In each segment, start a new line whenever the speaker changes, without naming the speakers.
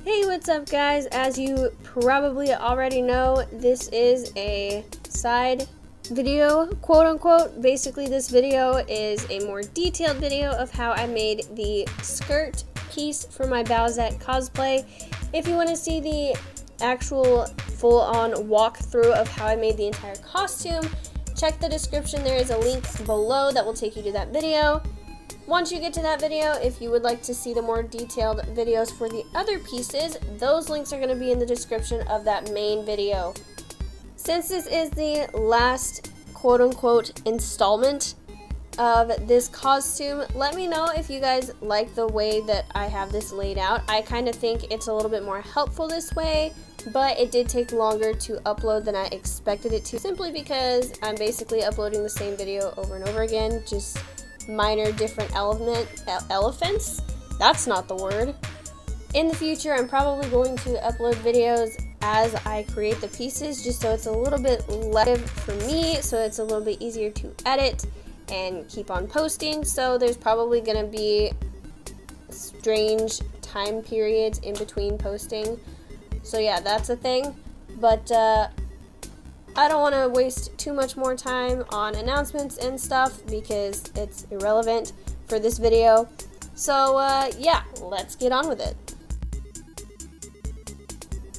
Hey, what's up guys? As you probably already know, this is a side video, quote unquote. Basically, this video is a more detailed video of how I made the skirt piece for my Bowsette cosplay. If you want to see the actual full-on walkthrough of how I made the entire costume, check the description. There is a link below that will take you to that video. Once you get to that video, if you would like to see the more detailed videos for the other pieces, those links are going to be in the description of that main video. Since this is the last quote-unquote installment of this costume, let me know if you guys like the way that I have this laid out. I kind of think it's a little bit more helpful this way, but it did take longer to upload than I expected it to, simply because I'm basically uploading the same video over and over again, just minor different elephants. That's not the word. In the future, I'm probably going to upload videos as I create the pieces, just so it's a little bit less for me, so it's a little bit easier to edit and keep on posting. So there's probably gonna be strange time periods in between posting. So yeah, that's a thing. But I don't want to waste too much more time on announcements and stuff because it's irrelevant for this video. So yeah, let's get on with it.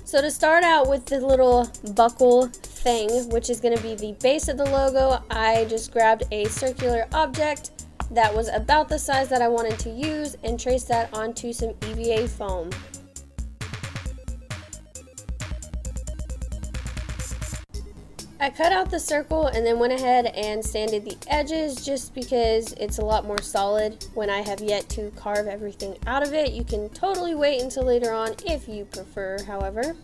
So to start out with the little buckle thing, which is going to be the base of the logo, I just grabbed a circular object that was about the size that I wanted to use and traced that onto some EVA foam. I cut out the circle and then went ahead and sanded the edges just because it's a lot more solid when I have yet to carve everything out of it. You can totally wait until later on if you prefer, however.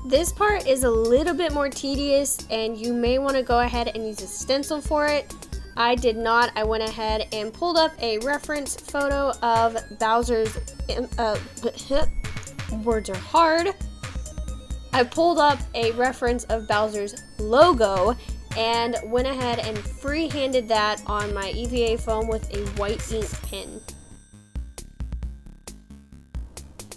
This part is a little bit more tedious and you may want to go ahead and use a stencil for it. I did not. I went ahead and pulled up a reference photo of Bowser's words are hard. I pulled up a reference of Bowser's logo and went ahead and free-handed that on my EVA foam with a white ink pen.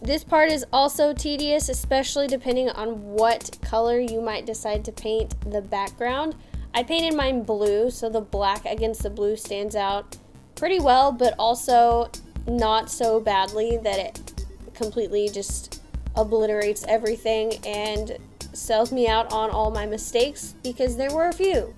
This part is also tedious, especially depending on what color you might decide to paint the background. I painted mine blue, so the black against the blue stands out pretty well, but also not so badly that it completely just obliterates everything and sells me out on all my mistakes, because there were a few.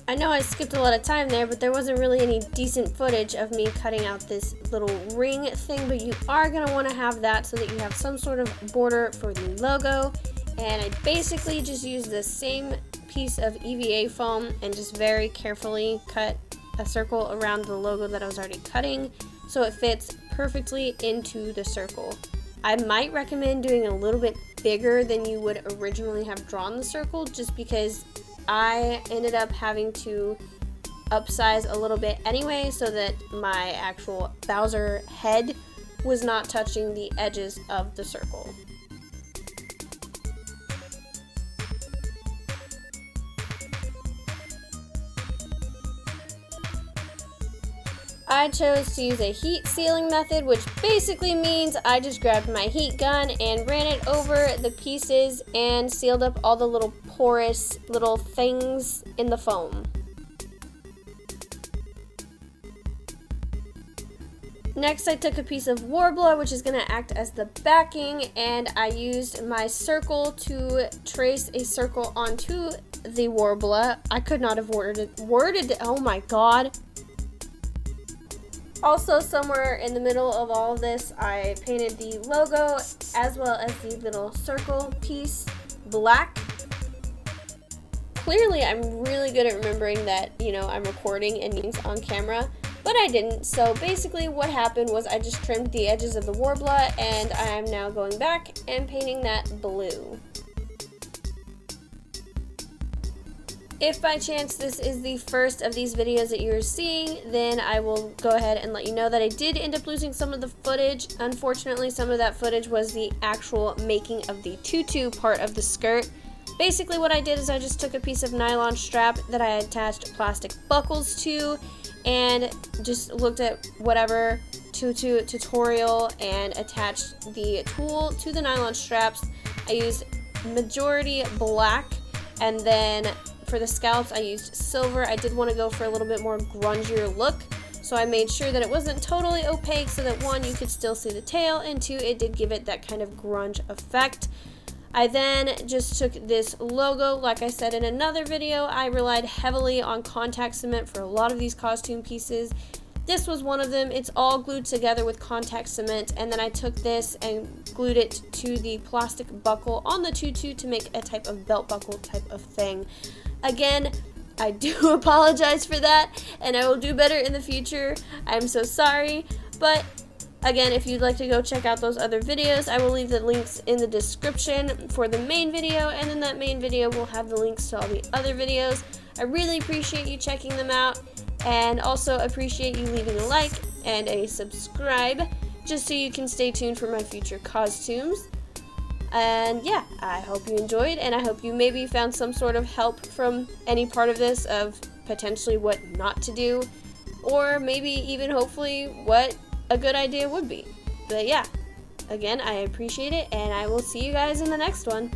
I know I skipped a lot of time there, but there wasn't really any decent footage of me cutting out this little ring thing, but you are going to want to have that so that you have some sort of border for the logo. And I basically just used the same piece of EVA foam and just very carefully cut a circle around the logo that I was already cutting so it fits perfectly into the circle. I might recommend doing a little bit bigger than you would originally have drawn the circle, just because I ended up having to upsize a little bit anyway so that my actual Bowser head was not touching the edges of the circle. I chose to use a heat sealing method, which basically means I just grabbed my heat gun and ran it over the pieces and sealed up all the little porous little things in the foam. Next, I took a piece of Warbler, which is going to act as the backing, and I used my circle to trace a circle onto the Warbler. I could not have worded it, oh my god. Also, somewhere in the middle of all of this, I painted the logo as well as the little circle piece black. Clearly, I'm really good at remembering that, I'm recording and things on camera, but I didn't. So basically what happened was I just trimmed the edges of the Warbler, and I am now going back and painting that blue. If by chance this is the first of these videos that you're seeing, then I will go ahead and let you know that I did end up losing some of the footage. Unfortunately, some of that footage was the actual making of the tutu part of the skirt. Basically what I did is I just took a piece of nylon strap that I attached plastic buckles to and just looked at whatever tutorial and attached the tool to the nylon straps. I used majority black, and then for the scallops I used silver. I did want to go for a little bit more grungier look, so I made sure that it wasn't totally opaque so that one, you could still see the tail, and two, it did give it that kind of grunge effect. I then just took this logo. Like I said in another video, I relied heavily on contact cement for a lot of these costume pieces. This was one of them. It's all glued together with contact cement, and then I took this and glued it to the plastic buckle on the tutu to make a type of belt buckle type of thing. Again, I do apologize for that, and I will do better in the future. I'm so sorry, but again, if you'd like to go check out those other videos, I will leave the links in the description for the main video, and then that main video will have the links to all the other videos. I really appreciate you checking them out, and also appreciate you leaving a like and a subscribe, just so you can stay tuned for my future costumes. And yeah, I hope you enjoyed, and I hope you maybe found some sort of help from any part of this, of potentially what not to do, or maybe even hopefully what a good idea would be. But yeah, again, I appreciate it, and I will see you guys in the next one.